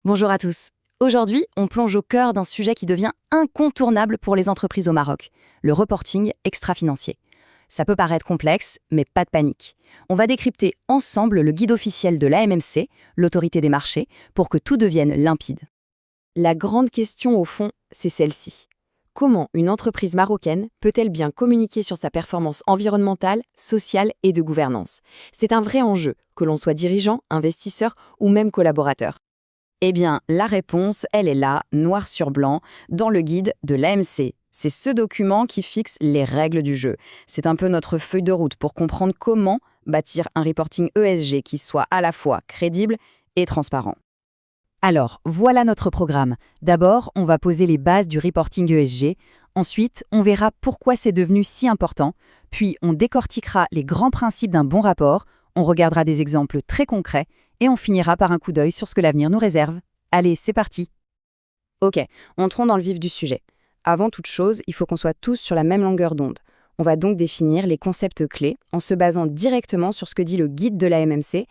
Bonjour à tous. Aujourd'hui, on plonge au cœur d'un sujet qui devient incontournable pour les entreprises au Maroc, le reporting extra-financier. Ça peut paraître complexe, mais pas de panique. On va décrypter ensemble le guide officiel de l'AMMC, l'autorité des marchés, pour que tout devienne limpide. La grande question au fond, c'est celle-ci. Comment une entreprise marocaine peut-elle bien communiquer sur sa performance environnementale, sociale et de gouvernance? C'est un vrai enjeu, que l'on soit dirigeant, investisseur ou même collaborateur. Eh bien, la réponse, elle est là, noir sur blanc, dans le guide de l'AMC. C'est ce document qui fixe les règles du jeu. C'est un peu notre feuille de route pour comprendre comment bâtir un reporting ESG qui soit à la fois crédible et transparent. Alors, voilà notre programme. D'abord, on va poser les bases du reporting ESG. Ensuite, on verra pourquoi c'est devenu si important. Puis, on décortiquera les grands principes d'un bon rapport. On regardera des exemples très concrets. Et on finira par un coup d'œil sur ce que l'avenir nous réserve. Allez, c'est parti. Ok, entrons dans le vif du sujet. Avant toute chose, il faut qu'on soit tous sur la même longueur d'onde. On va donc définir les concepts clés en se basant directement sur ce que dit le guide de la MMC.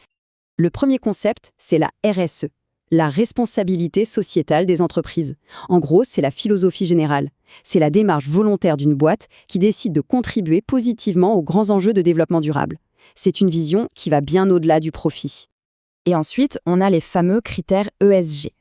Le premier concept, c'est la RSE, la responsabilité sociétale des entreprises. En gros, c'est la philosophie générale. C'est la démarche volontaire d'une boîte qui décide de contribuer positivement aux grands enjeux de développement durable. C'est une vision qui va bien au-delà du profit. Et ensuite, on a les fameux critères ESG.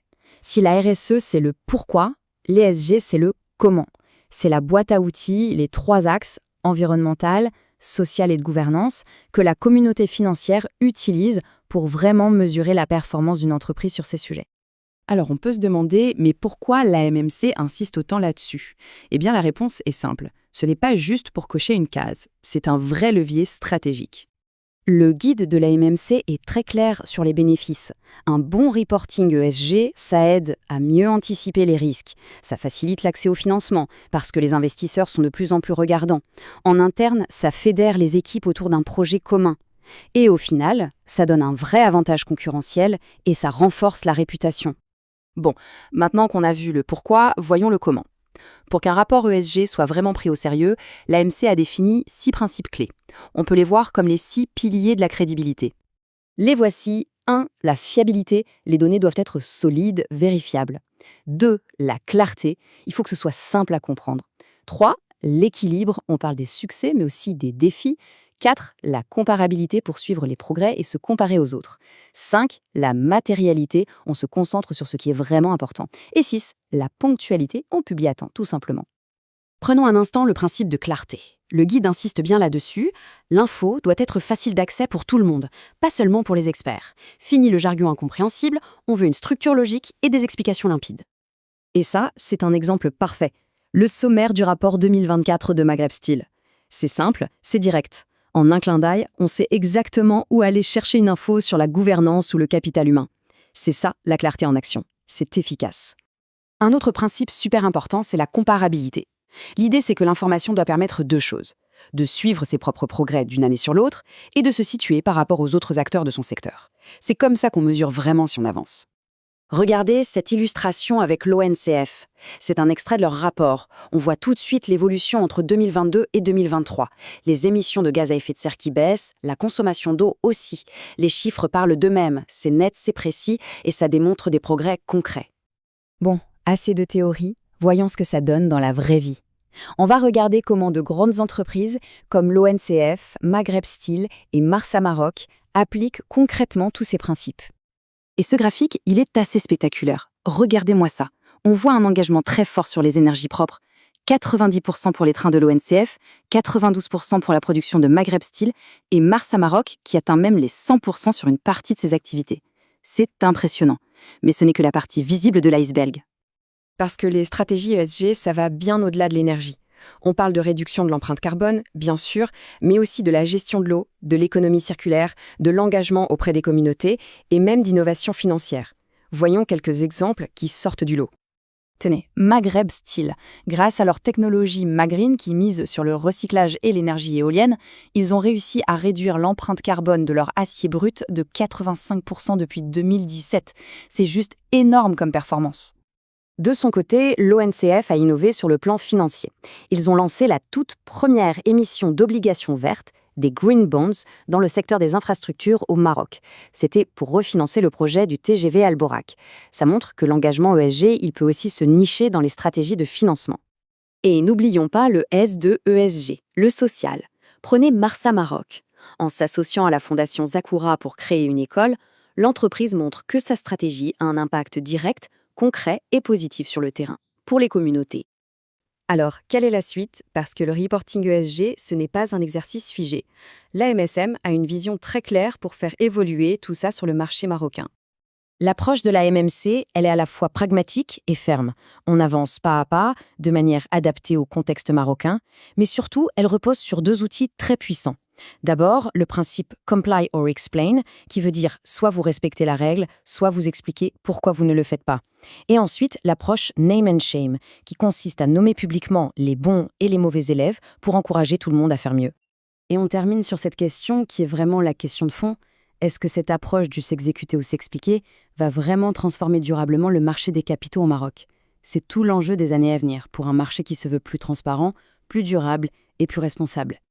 Si la RSE, c'est le pourquoi, l'ESG, c'est le comment. C'est la boîte à outils, les trois axes, environnemental, social et de gouvernance, que la communauté financière utilise pour vraiment mesurer la performance d'une entreprise sur ces sujets. Alors on peut se demander, mais pourquoi l'AMMC insiste autant là-dessus? Eh bien la réponse est simple, ce n'est pas juste pour cocher une case, c'est un vrai levier stratégique. Le guide de la MMC est très clair sur les bénéfices. Un bon reporting ESG, ça aide à mieux anticiper les risques. Ça facilite l'accès au financement, parce que les investisseurs sont de plus en plus regardants. En interne, ça fédère les équipes autour d'un projet commun. Et au final, ça donne un vrai avantage concurrentiel et ça renforce la réputation. Bon, maintenant qu'on a vu le pourquoi, voyons le comment. Pour qu'un rapport ESG soit vraiment pris au sérieux, l'AMC a défini 6 principes clés. On peut les voir comme les 6 piliers de la crédibilité. Les voici. 1. La fiabilité. Les données doivent être solides, vérifiables. 2. La clarté. Il faut que ce soit simple à comprendre. 3. L'équilibre. On parle des succès, mais aussi des défis. 4. La comparabilité pour suivre les progrès et se comparer aux autres. 5. La matérialité. On se concentre sur ce qui est vraiment important. Et 6. La ponctualité. On publie à temps, tout simplement. Prenons un instant le principe de clarté. Le guide insiste bien là-dessus. L'info doit être facile d'accès pour tout le monde, pas seulement pour les experts. Fini le jargon incompréhensible, on veut une structure logique et des explications limpides. Et ça, c'est un exemple parfait. Le sommaire du rapport 2024 de Maghreb Style. C'est simple, c'est direct. En un clin d'œil, on sait exactement où aller chercher une info sur la gouvernance ou le capital humain. C'est ça, la clarté en action. C'est efficace. Un autre principe super important, c'est la comparabilité. L'idée, c'est que l'information doit permettre 2 choses. De suivre ses propres progrès d'une année sur l'autre et de se situer par rapport aux autres acteurs de son secteur. C'est comme ça qu'on mesure vraiment si on avance. Regardez cette illustration avec l'ONCF. C'est un extrait de leur rapport. On voit tout de suite l'évolution entre 2022 et 2023. Les émissions de gaz à effet de serre qui baissent, la consommation d'eau aussi. Les chiffres parlent d'eux-mêmes, c'est net, c'est précis et ça démontre des progrès concrets. Bon, assez de théorie, voyons ce que ça donne dans la vraie vie. On va regarder comment de grandes entreprises comme l'ONCF, Maghreb Style et Marsa Maroc appliquent concrètement tous ces principes. Et ce graphique, il est assez spectaculaire. Regardez-moi ça. On voit un engagement très fort sur les énergies propres. 90% pour les trains de l'ONCF, 92% pour la production de Maghreb Style et Marsa Maroc qui atteint même les 100% sur une partie de ses activités. C'est impressionnant. Mais ce n'est que la partie visible de l'iceberg. Parce que les stratégies ESG, ça va bien au-delà de l'énergie. On parle de réduction de l'empreinte carbone, bien sûr, mais aussi de la gestion de l'eau, de l'économie circulaire, de l'engagement auprès des communautés et même d'innovation financière. Voyons quelques exemples qui sortent du lot. Tenez, Maghreb Style. Grâce à leur technologie Magreen qui mise sur le recyclage et l'énergie éolienne, ils ont réussi à réduire l'empreinte carbone de leur acier brut de 85% depuis 2017. C'est juste énorme comme performance. De son côté, l'ONCF a innové sur le plan financier. Ils ont lancé la toute première émission d'obligations vertes, des Green Bonds dans le secteur des infrastructures au Maroc. C'était pour refinancer le projet du TGV Alborak. Ça montre que l'engagement ESG, il peut aussi se nicher dans les stratégies de financement. Et n'oublions pas le S de ESG, le social. Prenez Marsa Maroc. En s'associant à la fondation Zakura pour créer une école, l'entreprise montre que sa stratégie a un impact direct, concret et positif sur le terrain, pour les communautés. Alors, quelle est la suite? Parce que le reporting ESG, ce n'est pas un exercice figé. L'AMSM a une vision très claire pour faire évoluer tout ça sur le marché marocain. L'approche de la MMC, elle est à la fois pragmatique et ferme. On avance pas à pas, de manière adaptée au contexte marocain, mais surtout, elle repose sur 2 outils très puissants. D'abord, le principe Comply or Explain, qui veut dire soit vous respectez la règle, soit vous expliquez pourquoi vous ne le faites pas. Et ensuite, l'approche Name and Shame, qui consiste à nommer publiquement les bons et les mauvais élèves pour encourager tout le monde à faire mieux. Et on termine sur cette question qui est vraiment la question de fond. Est-ce que cette approche du s'exécuter ou s'expliquer va vraiment transformer durablement le marché des capitaux au Maroc? C'est tout l'enjeu des années à venir pour un marché qui se veut plus transparent, plus durable et plus responsable.